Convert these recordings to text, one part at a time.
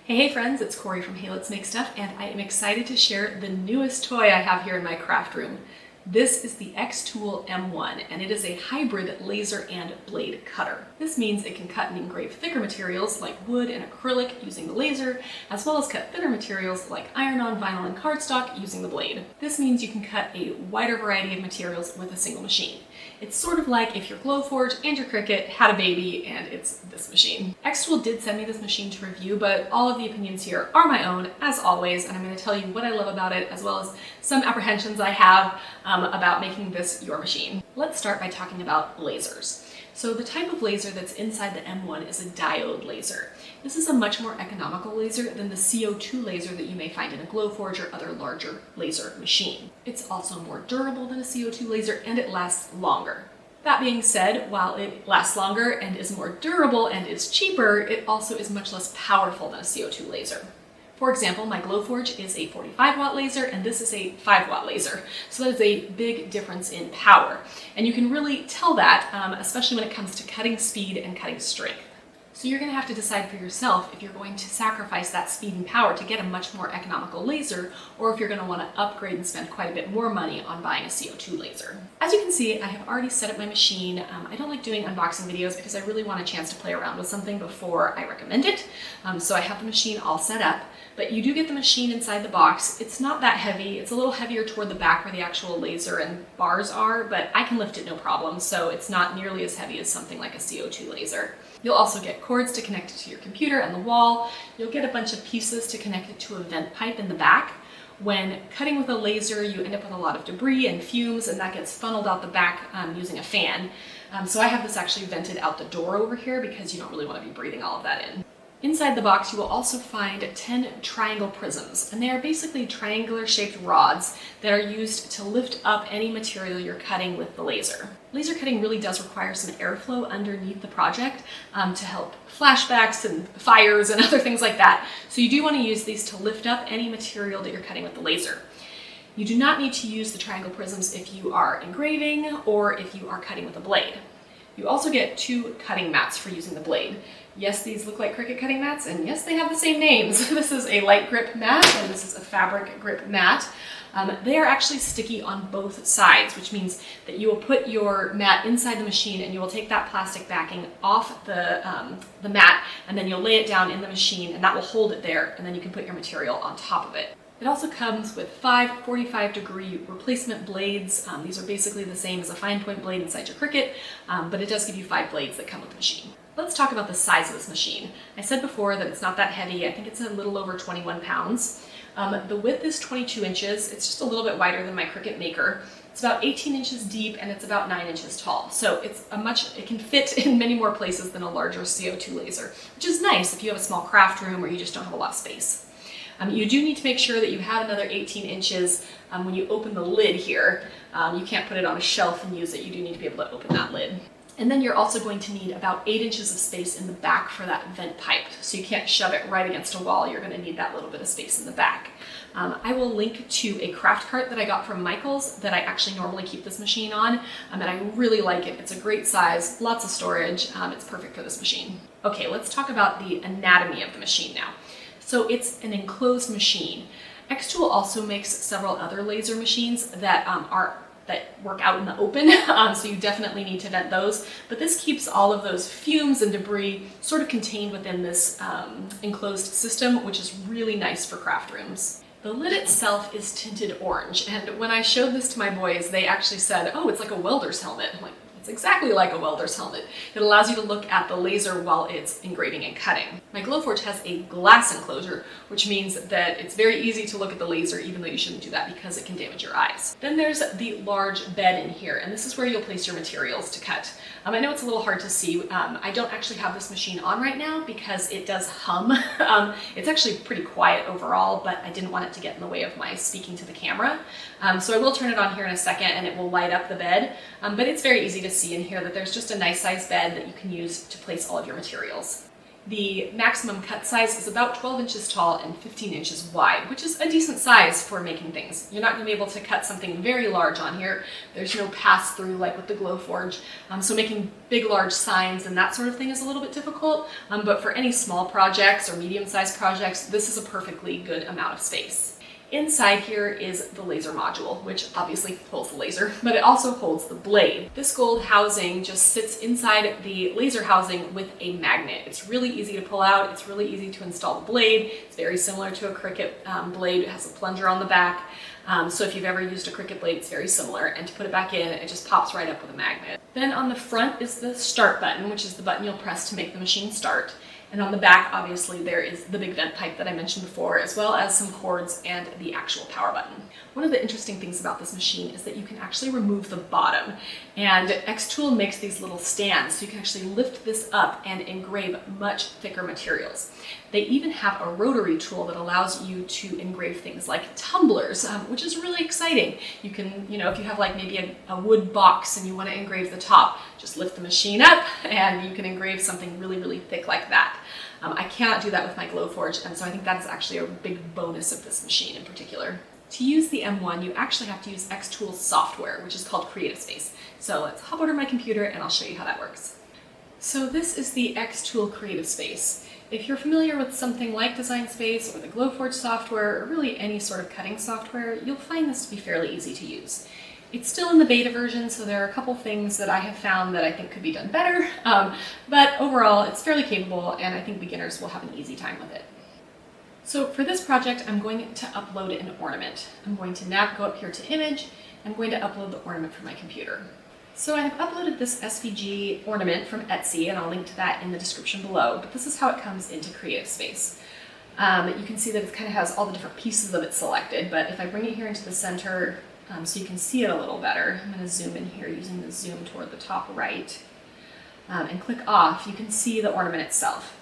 Hey friends, it's Corey from Hey Let's Make Stuff, and I am excited to share the newest toy I have here in my craft room. This is the xTool M1, and it is a hybrid laser and blade cutter. This means it can cut and engrave thicker materials like wood and acrylic using the laser, as well as cut thinner materials like iron-on, vinyl, and cardstock using the blade. This means you can cut a wider variety of materials with a single machine. It's sort of like if your Glowforge and your Cricut had a baby and it's this machine. xTool did send me this machine to review, but all of the opinions here are my own, as always, and I'm going to tell you what I love about it, as well as some apprehensions I have about making this your machine. Let's start by talking about lasers. So the type of laser that's inside the M1 is a diode laser. This is a much more economical laser than the CO2 laser that you may find in a Glowforge or other larger laser machine. It's also more durable than a CO2 laser, and it lasts longer. That being said, while it lasts longer and is more durable and is cheaper, it also is much less powerful than a CO2 laser. For example, my Glowforge is a 45-watt laser and this is a 5-watt laser. So that is a big difference in power. And you can really tell that, especially when it comes to cutting speed and cutting strength. So you're going to have to decide for yourself if you're going to sacrifice that speed and power to get a much more economical laser, or if you're going to want to upgrade and spend quite a bit more money on buying a CO2 laser. As you can see, I have already set up my machine. I don't like doing unboxing videos because I really want a chance to play around with something before I recommend it. So I have the machine all set up, but you do get the machine inside the box. It's not that heavy. It's a little heavier toward the back where the actual laser and bars are, but I can lift it no problem, so it's not nearly as heavy as something like a CO2 laser. You'll also get cords to connect it to your computer and the wall. You'll get a bunch of pieces to connect it to a vent pipe in the back. When cutting with a laser, you end up with a lot of debris and fumes, and that gets funneled out the back using a fan. So I have this actually vented out the door over here because you don't really want to be breathing all of that in. Inside the box, you will also find 10 triangle prisms, and they are basically triangular shaped rods that are used to lift up any material you're cutting with the laser. Laser cutting really does require some airflow underneath the project to help flashbacks and fires and other things like that. So you do want to use these to lift up any material that you're cutting with the laser. You do not need to use the triangle prisms if you are engraving or if you are cutting with a blade. You also get 2 cutting mats for using the blade. Yes, these look like Cricut cutting mats, and yes, they have the same names. This is a light grip mat, and this is a fabric grip mat. They are actually sticky on both sides, which means that you will put your mat inside the machine and you will take that plastic backing off the mat, and then you'll lay it down in the machine, and that will hold it there, and then you can put your material on top of it. It also comes with 5 45-degree replacement blades. These are basically the same as a fine point blade inside your Cricut, but it does give you 5 blades that come with the machine. Let's talk about the size of this machine. I said before that it's not that heavy. I think it's a little over 21 pounds. The width is 22 inches. It's just a little bit wider than my Cricut Maker. It's about 18 inches deep and it's about 9 inches tall. So it can fit in many more places than a larger CO2 laser, which is nice if you have a small craft room or you just don't have a lot of space. You do need to make sure that you have another 18 inches when you open the lid here. You can't put it on a shelf and use it. You do need to be able to open that lid. And then you're also going to need about 8 inches of space in the back for that vent pipe. So you can't shove it right against a wall. You're going to need that little bit of space in the back. I will link to a craft cart that I got from Michael's that I actually normally keep this machine on, and I really like it. It's a great size, lots of storage. It's perfect for this machine. Okay, let's talk about the anatomy of the machine now. So it's an enclosed machine. xTool also makes several other laser machines that work out in the open, so you definitely need to vent those. But this keeps all of those fumes and debris sort of contained within this enclosed system, which is really nice for craft rooms. The lid itself is tinted orange, and when I showed this to my boys, they actually said, "Oh, it's like a welder's helmet." I'm like, it's exactly like a welder's helmet. It allows you to look at the laser while it's engraving and cutting. My Glowforge has a glass enclosure, which means that it's very easy to look at the laser, even though you shouldn't do that because it can damage your eyes. Then there's the large bed in here, and this is where you'll place your materials to cut. I know it's a little hard to see. I don't actually have this machine on right now because it does hum. It's actually pretty quiet overall, but I didn't want it to get in the way of my speaking to the camera. So I will turn it on here in a second and it will light up the bed, but it's very easy to see in here that there's just a nice sized bed that you can use to place all of your materials. The maximum cut size is about 12 inches tall and 15 inches wide, which is a decent size for making things. You're not going to be able to cut something very large on here. There's no pass-through like with the Glowforge, so making big, large signs and that sort of thing is a little bit difficult, but for any small projects or medium-sized projects, this is a perfectly good amount of space. Inside here is the laser module, which obviously holds the laser, but it also holds the blade. This gold housing just sits inside the laser housing with a magnet. It's really easy to pull out. It's really easy to install the blade. It's very similar to a Cricut blade. It has a plunger on the back. So if you've ever used a Cricut blade, it's very similar. And to put it back in, it just pops right up with a magnet. Then on the front is the start button, which is the button you'll press to make the machine start. And on the back, obviously, there is the big vent pipe that I mentioned before, as well as some cords and the actual power button. One of the interesting things about this machine is that you can actually remove the bottom. And xTool makes these little stands, so you can actually lift this up and engrave much thicker materials. They even have a rotary tool that allows you to engrave things like tumblers, which is really exciting. You can, if you have like maybe a wood box and you want to engrave the top, just lift the machine up and you can engrave something really, really thick like that. I cannot do that with my Glowforge, and so I think that is actually a big bonus of this machine in particular. To use the M1, you actually have to use xTool's software, which is called Creative Space. So let's hop over to my computer and I'll show you how that works. So this is the xTool Creative Space. If you're familiar with something like Design Space or the Glowforge software, or really any sort of cutting software, you'll find this to be fairly easy to use. It's still in the beta version, so there are a couple things that I have found that I think could be done better, but overall it's fairly capable and I think beginners will have an easy time with it. So for this project, I'm going to upload an ornament. I'm going to go up here to Image. I'm going to upload the ornament from my computer. So I have uploaded this SVG ornament from Etsy, and I'll link to that in the description below, but this is how it comes into Creative Space. You can see that it kind of has all the different pieces of it selected, but if I bring it here into the center so you can see it a little better, I'm going to zoom in here using the zoom toward the top right, and click off, you can see the ornament itself.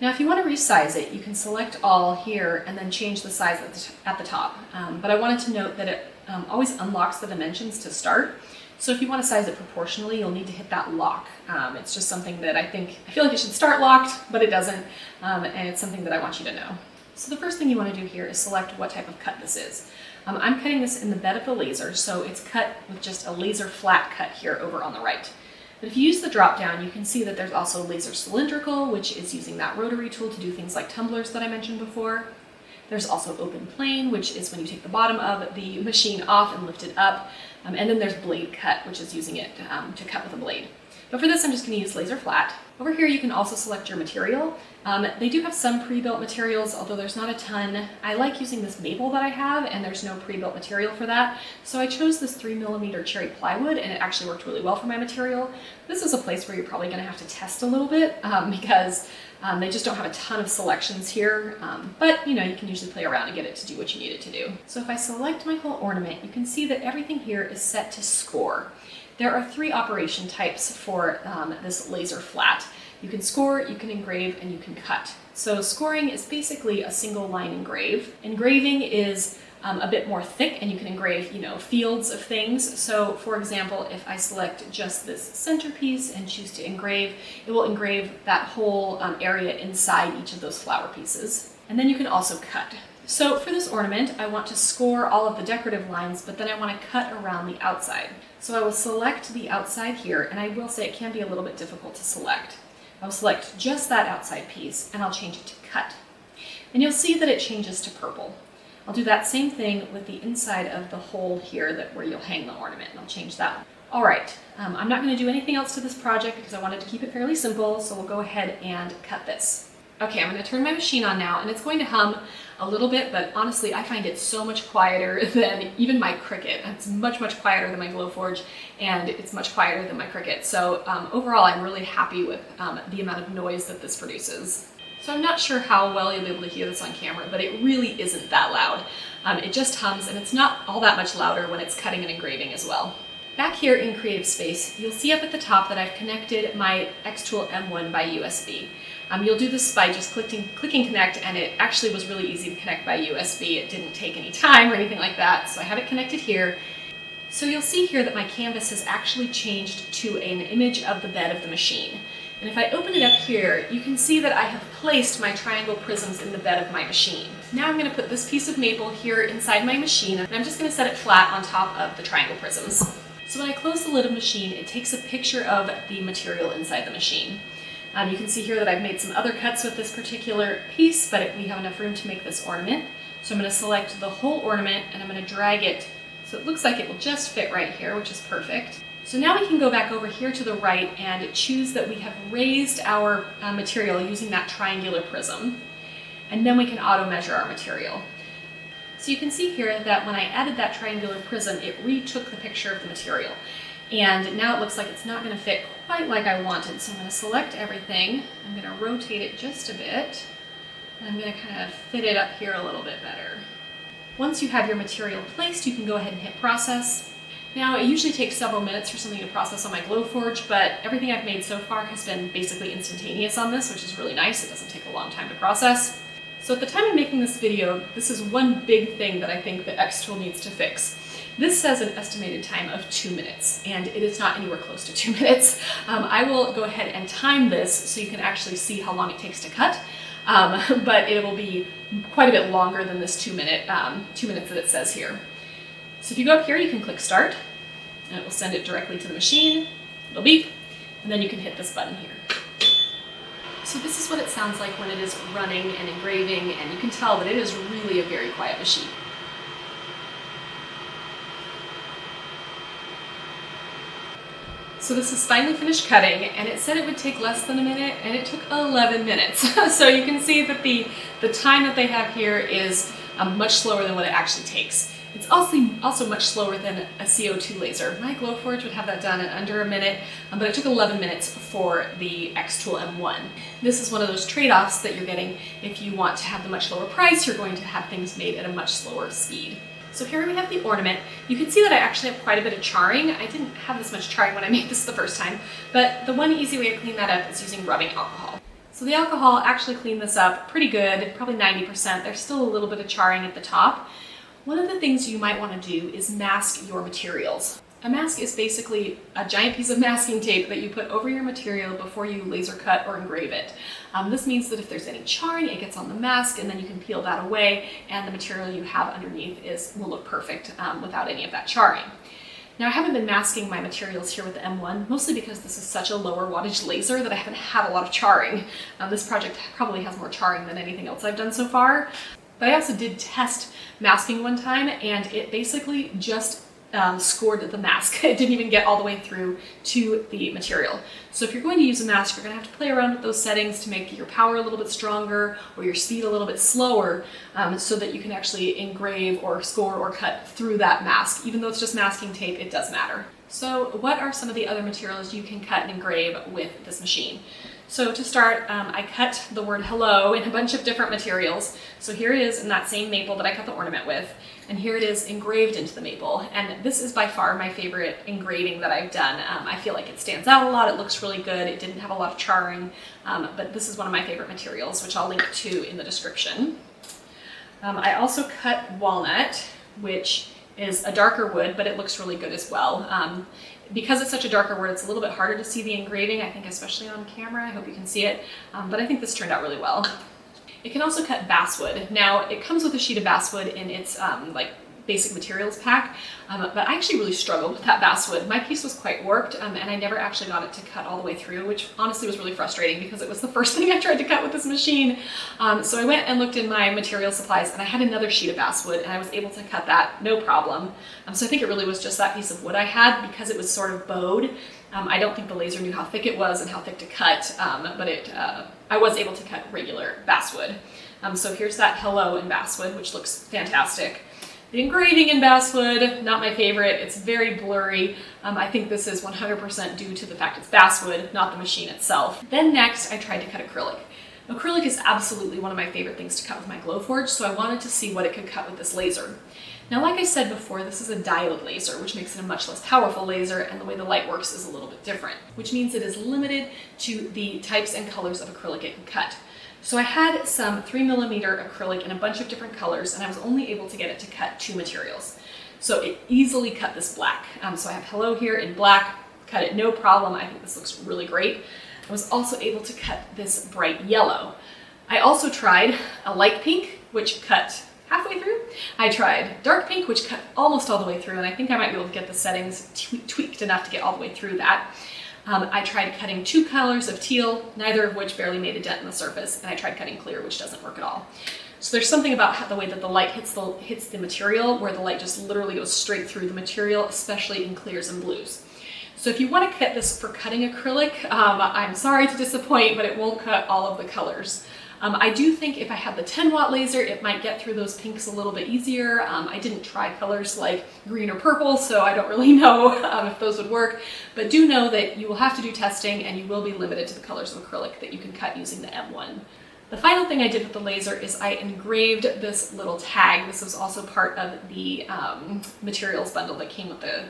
Now, if you want to resize it, you can select all here and then change the size at the top. But I wanted to note that it always unlocks the dimensions to start. So if you want to size it proportionally, you'll need to hit that lock. It's just something that I feel like it should start locked, but it doesn't. And it's something that I want you to know. So the first thing you want to do here is select what type of cut this is. I'm cutting this in the bed of the laser, so it's cut with just a laser flat cut here over on the right. But if you use the drop down, you can see that there's also laser cylindrical, which is using that rotary tool to do things like tumblers that I mentioned before. There's also open plane, which is when you take the bottom of the machine off and lift it up. And then there's blade cut, which is using it to cut with a blade. But for this, I'm just going to use laser flat. Over here, you can also select your material. They do have some pre-built materials, although there's not a ton. I like using this maple that I have, and there's no pre-built material for that. So I chose this 3mm cherry plywood, and it actually worked really well for my material. This is a place where you're probably going to have to test a little bit because they just don't have a ton of selections here. But you can usually play around and get it to do what you need it to do. So if I select my whole ornament, you can see that everything here is set to score. There are 3 operation types for this laser flat. You can score, you can engrave, and you can cut. So scoring is basically a single line engrave. Engraving is a bit more thick, and you can engrave, fields of things. So for example, if I select just this centerpiece and choose to engrave, it will engrave that whole area inside each of those flower pieces. And then you can also cut. So for this ornament, I want to score all of the decorative lines, but then I want to cut around the outside. So I will select the outside here, and I will say it can be a little bit difficult to select. I'll select just that outside piece, and I'll change it to cut. And you'll see that it changes to purple. I'll do that same thing with the inside of the hole here where you'll hang the ornament, and I'll change that one. All right, I'm not going to do anything else to this project because I wanted to keep it fairly simple, so we'll go ahead and cut this. Okay, I'm going to turn my machine on now, and it's going to hum a little bit, but honestly, I find it so much quieter than even my Cricut. It's much, much quieter than my Glowforge, and it's much quieter than my Cricut. So overall, I'm really happy with the amount of noise that this produces. So I'm not sure how well you'll be able to hear this on camera, but it really isn't that loud. It just hums, and it's not all that much louder when it's cutting and engraving as well. Back here in Creative Space, you'll see up at the top that I've connected my xTool M1 by USB. You'll do this by just clicking connect, and it actually was really easy to connect by USB. It didn't take any time or anything like that, so I have it connected here. So you'll see here that my canvas has actually changed to an image of the bed of the machine. And if I open it up here, you can see that I have placed my triangle prisms in the bed of my machine. Now I'm going to put this piece of maple here inside my machine, and I'm just going to set it flat on top of the triangle prisms. So when I close the lid of the machine, it takes a picture of the material inside the machine. You can see here that I've made some other cuts with this particular piece, but we have enough room to make this ornament. So I'm going to select the whole ornament and I'm going to drag it so it looks like it will just fit right here, which is perfect. So now we can go back over here to the right and choose that we have raised our material using that triangular prism. And then we can auto measure our material. So you can see here that when I added that triangular prism, it retook the picture of the material. And now it looks like it's not going to fit quite like I wanted. So I'm going to select everything. I'm going to rotate it just a bit. And I'm going to kind of fit it up here a little bit better. Once you have your material placed, you can go ahead and hit process. Now, it usually takes several minutes for something to process on my Glowforge, but everything I've made so far has been basically instantaneous on this, which is really nice. It doesn't take a long time to process. So at the time of making this video, this is one big thing that I think the xTool needs to fix. This says an estimated time of 2 minutes, and it is not anywhere close to 2 minutes. I will go ahead and time this so you can actually see how long it takes to cut, but it will be quite a bit longer than this 2 minutes that it says here. So if you go up here, you can click Start, and it will send it directly to the machine. It'll beep, and then you can hit this button here. So this is what it sounds like when it is running and engraving, and you can tell that it is really a very quiet machine. So this is finally finished cutting, and it said it would take less than a minute, and it took 11 minutes. So you can see that the time that they have here is much slower than what it actually takes. It's also much slower than a CO2 laser. My Glowforge would have that done in under a minute, but it took 11 minutes for the xTool M1. This is one of those trade-offs that you're getting if you want to have the much lower price. You're going to have things made at a much slower speed. So here we have the ornament. You can see that I actually have quite a bit of charring. I didn't have this much charring when I made this the first time, but the one easy way to clean that up is using rubbing alcohol. So the alcohol actually cleaned this up pretty good, probably 90%. There's still a little bit of charring at the top. One of the things you might want to do is mask your materials. A mask is basically a giant piece of masking tape that you put over your material before you laser cut or engrave it. This means that if there's any charring, it gets on the mask, and then you can peel that away, and the material you have underneath will look perfect without any of that charring. Now, I haven't been masking my materials here with the M1, mostly because this is such a lower wattage laser that I haven't had a lot of charring. This project probably has more charring than anything else I've done so far. But I also did test masking one time, and it basically just scored the mask. It didn't even get all the way through to the material. So if you're going to use a mask, you're going to have to play around with those settings to make your power a little bit stronger or your speed a little bit slower, so that you can actually engrave or score or cut through that mask. Even though it's just masking tape, it does matter. So what are some of the other materials you can cut and engrave with this machine? So to start, I cut the word hello in a bunch of different materials. So here it is in that same maple that I cut the ornament with, and here it is engraved into the maple. And this is by far my favorite engraving that I've done. I feel like it stands out a lot, it looks really good, it didn't have a lot of charring, but this is one of my favorite materials, which I'll link to in the description. I also cut walnut, which is a darker wood, but it looks really good as well. Because it's such a darker wood, it's a little bit harder to see the engraving, I think, especially on camera. I hope you can see it, but I think this turned out really well. It can also cut basswood. Now, it comes with a sheet of basswood in its like basic materials pack, but I actually really struggled with that basswood. My piece was quite warped, and I never actually got it to cut all the way through, which honestly was really frustrating because it was the first thing I tried to cut with this machine. So I went and looked in my material supplies, and I had another sheet of basswood, and I was able to cut that no problem. So I think it really was just that piece of wood I had because it was sort of bowed. I don't think the laser knew how thick it was and how thick to cut, but I was able to cut regular basswood. So here's that hello in basswood, which looks fantastic. The engraving in basswood, not my favorite. It's very blurry. I think this is 100% due to the fact it's basswood, not the machine itself. Then next, I tried to cut acrylic. Acrylic is absolutely one of my favorite things to cut with my Glowforge, so I wanted to see what it could cut with this laser. Now, like I said before, this is a diode laser, which makes it a much less powerful laser, and the way the light works is a little bit different, which means it is limited to the types and colors of acrylic it can cut. So I had some 3mm acrylic in a bunch of different colors, and I was only able to get it to cut 2 materials. So it easily cut this black. So I have hello here in black, cut it no problem. I think this looks really great. I was also able to cut this bright yellow. I also tried a light pink, which cut halfway through. I tried dark pink, which cut almost all the way through, and I think I might be able to get the settings tweaked enough to get all the way through that. I tried cutting 2 colors of teal, neither of which barely made a dent in the surface, and I tried cutting clear, which doesn't work at all. So there's something about the way that the light hits the material, where the light just literally goes straight through the material, especially in clears and blues. So if you want to cut this for cutting acrylic, I'm sorry to disappoint, but it won't cut all of the colors. I do think if I had the 10-watt laser, it might get through those pinks a little bit easier. I didn't try colors like green or purple, so I don't really know if those would work, but do know that you will have to do testing and you will be limited to the colors of acrylic that you can cut using the M1. The final thing I did with the laser is I engraved this little tag. This was also part of the materials bundle that came with the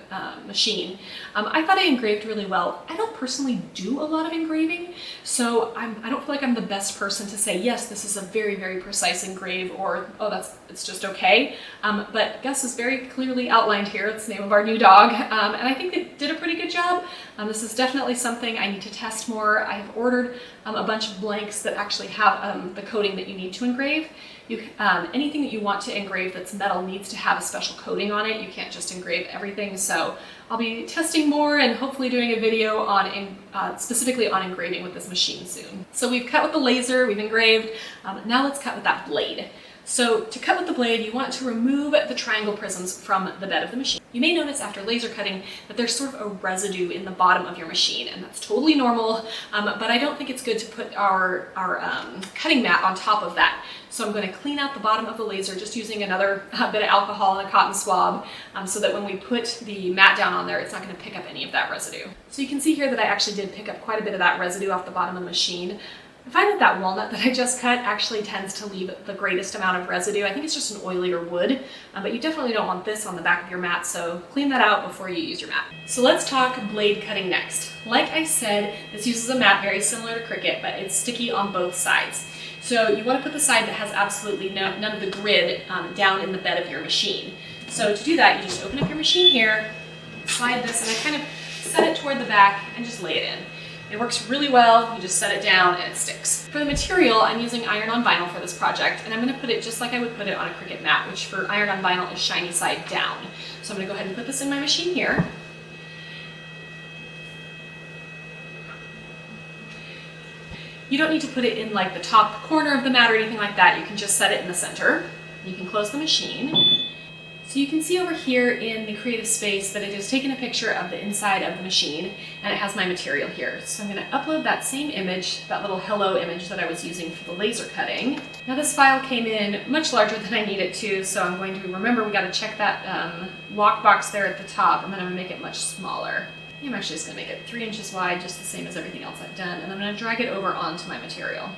machine. I thought I engraved really well. I don't personally do a lot of engraving, so I don't feel like I'm the best person to say, yes, this is a very, very precise engrave, or, oh, it's just okay. But Gus is very clearly outlined here. It's the name of our new dog, and I think they did a pretty good job. This is definitely something I need to test more. I have ordered a bunch of blanks that actually have the coating that you need to engrave. Anything that you want to engrave that's metal needs to have a special coating on it. You can't just engrave everything. So I'll be testing more and hopefully doing a video on specifically on engraving with this machine soon. So we've cut with the laser, we've engraved. Now let's cut with that blade. So to cut with the blade, you want to remove the triangle prisms from the bed of the machine. You may notice after laser cutting that there's sort of a residue in the bottom of your machine, and that's totally normal, but I don't think it's good to put our cutting mat on top of that. So I'm going to clean out the bottom of the laser just using another bit of alcohol and a cotton swab, so that when we put the mat down on there, it's not going to pick up any of that residue. So you can see here that I actually did pick up quite a bit of that residue off the bottom of the machine. I find that walnut that I just cut actually tends to leave the greatest amount of residue. I think it's just an oilier wood, but you definitely don't want this on the back of your mat, so clean that out before you use your mat. So let's talk blade cutting next. Like I said, this uses a mat very similar to Cricut, but it's sticky on both sides. So you want to put the side that has absolutely none of the grid down in the bed of your machine. So to do that, you just open up your machine here, slide this, and I kind of set it toward the back and just lay it in. It works really well. You just set it down and it sticks. For the material, I'm using iron-on vinyl for this project, and I'm going to put it just like I would put it on a Cricut mat, which for iron-on vinyl is shiny side down. So I'm going to go ahead and put this in my machine here. You don't need to put it in like the top corner of the mat or anything like that. You can just set it in the center. You can close the machine. So you can see over here in the creative space that it has taken a picture of the inside of the machine, and it has my material here. So I'm going to upload that same image, that little hello image that I was using for the laser cutting. Now this file came in much larger than I need it to, so I'm going to remember we got to check that lock box there at the top, and then I'm going to make it much smaller. I'm actually just going to make it 3 inches wide, just the same as everything else I've done, and I'm going to drag it over onto my material.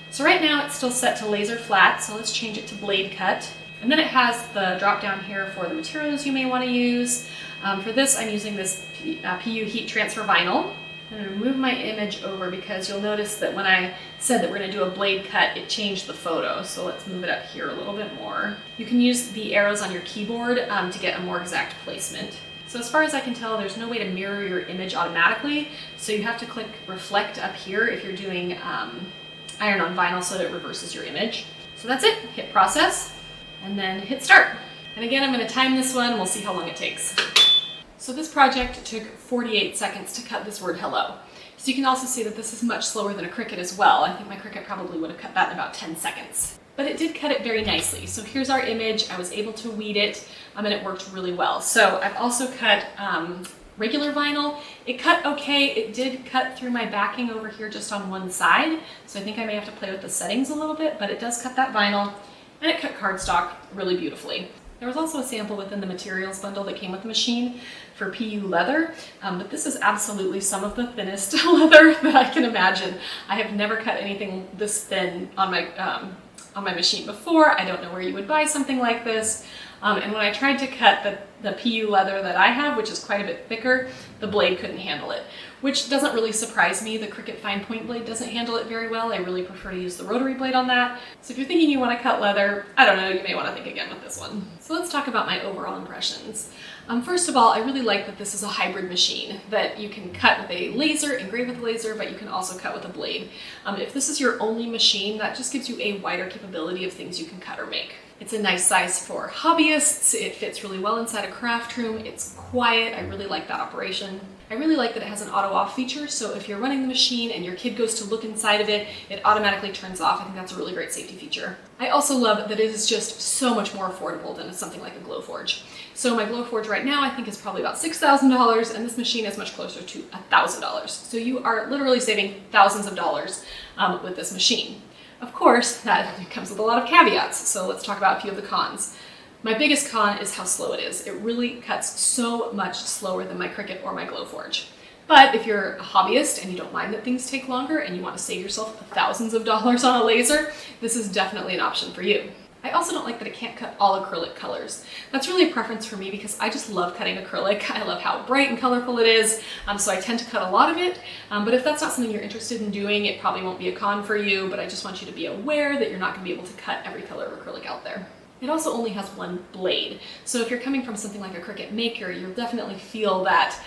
So right now it's still set to laser flat, so let's change it to blade cut. And then it has the drop down here for the materials you may want to use. For this, I'm using this PU heat transfer vinyl. I'm going to move my image over because you'll notice that when I said that we're going to do a blade cut, it changed the photo. So let's move it up here a little bit more. You can use the arrows on your keyboard to get a more exact placement. So as far as I can tell, there's no way to mirror your image automatically. So you have to click reflect up here if you're doing iron-on vinyl so that it reverses your image. So that's it. Hit process. And then hit start. And again, I'm going to time this one, and we'll see how long it takes. So this project took 48 seconds to cut this word hello. So you can also see that this is much slower than a Cricut as well. I think my Cricut probably would have cut that in about 10 seconds. But it did cut it very nicely. So here's our image. I was able to weed it, and it worked really well. So I've also cut regular vinyl. It cut okay. It did cut through my backing over here just on one side. So I think I may have to play with the settings a little bit, but it does cut that vinyl. And it cut cardstock really beautifully. There was also a sample within the materials bundle that came with the machine for PU leather, but this is absolutely some of the thinnest leather that I can imagine. I have never cut anything this thin on my machine before. I don't know where you would buy something like this, And when I tried to cut the PU leather that I have, which is quite a bit thicker, the blade couldn't handle it, which doesn't really surprise me. The Cricut fine point blade doesn't handle it very well. I really prefer to use the rotary blade on that. So if you're thinking you want to cut leather, I don't know, you may want to think again with this one. So let's talk about my overall impressions. First of all, I really like that this is a hybrid machine, that you can cut with a laser, engrave with a laser, but you can also cut with a blade. If this is your only machine, that just gives you a wider capability of things you can cut or make. It's a nice size for hobbyists. It fits really well inside a craft room. It's quiet. I really like that operation. I really like that it has an auto off feature, so if you're running the machine and your kid goes to look inside of it, it automatically turns off. I think that's a really great safety feature. I also love that it is just so much more affordable than something like a Glowforge. So my Glowforge right now I think is probably about $6,000, and this machine is much closer to $1,000. So you are literally saving thousands of dollars with this machine. Of course, that comes with a lot of caveats, so let's talk about a few of the cons. My biggest con is how slow it is. It really cuts so much slower than my Cricut or my Glowforge. But if you're a hobbyist and you don't mind that things take longer and you want to save yourself thousands of dollars on a laser, this is definitely an option for you. I also don't like that it can't cut all acrylic colors. That's really a preference for me because I just love cutting acrylic. I love how bright and colorful it is, so I tend to cut a lot of it. But if that's not something you're interested in doing, it probably won't be a con for you, but I just want you to be aware that you're not going to be able to cut every color of acrylic out there. It also only has one blade. So if you're coming from something like a Cricut Maker, you'll definitely feel that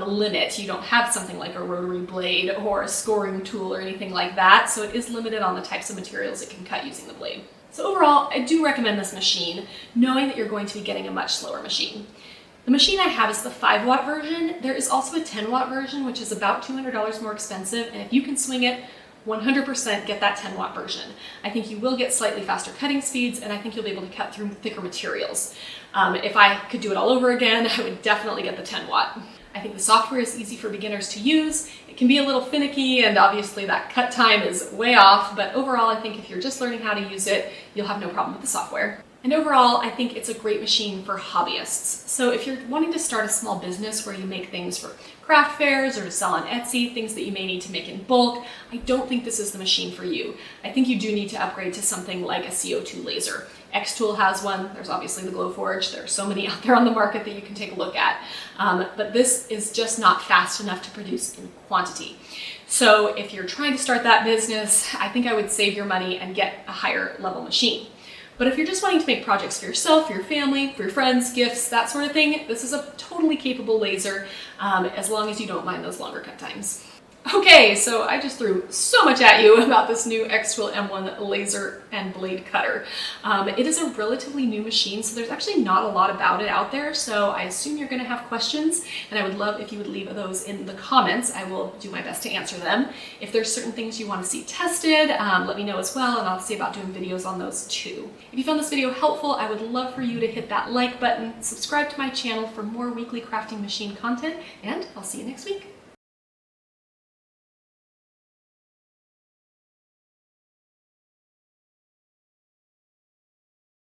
limit. You don't have something like a rotary blade or a scoring tool or anything like that. So it is limited on the types of materials it can cut using the blade. So overall, I do recommend this machine, knowing that you're going to be getting a much slower machine. The machine I have is the 5-watt version. There is also a 10-watt version, which is about $200 more expensive. And if you can swing it, 100% get that 10-watt version. I think you will get slightly faster cutting speeds, and I think you'll be able to cut through thicker materials. If I could do it all over again, I would definitely get the 10-watt. I think the software is easy for beginners to use. It can be a little finicky, and obviously that cut time is way off, but overall I think if you're just learning how to use it, you'll have no problem with the software. And overall, I think it's a great machine for hobbyists. So if you're wanting to start a small business where you make things for craft fairs or to sell on Etsy, things that you may need to make in bulk, I don't think this is the machine for you. I think you do need to upgrade to something like a CO2 laser. xTool has one. There's obviously the Glowforge. There are so many out there on the market that you can take a look at. But this is just not fast enough to produce in quantity. So if you're trying to start that business, I think I would save your money and get a higher level machine. But if you're just wanting to make projects for yourself, for your family, for your friends, gifts, that sort of thing, this is a totally capable laser, as long as you don't mind those longer cut times. Okay, so I just threw so much at you about this new xTool M1 laser and blade cutter. It is a relatively new machine, so there's actually not a lot about it out there, so I assume you're going to have questions, and I would love if you would leave those in the comments. I will do my best to answer them. If there's certain things you want to see tested, let me know as well, and I'll see about doing videos on those too. If you found this video helpful, I would love for you to hit that like button, subscribe to my channel for more weekly crafting machine content, and I'll see you next week.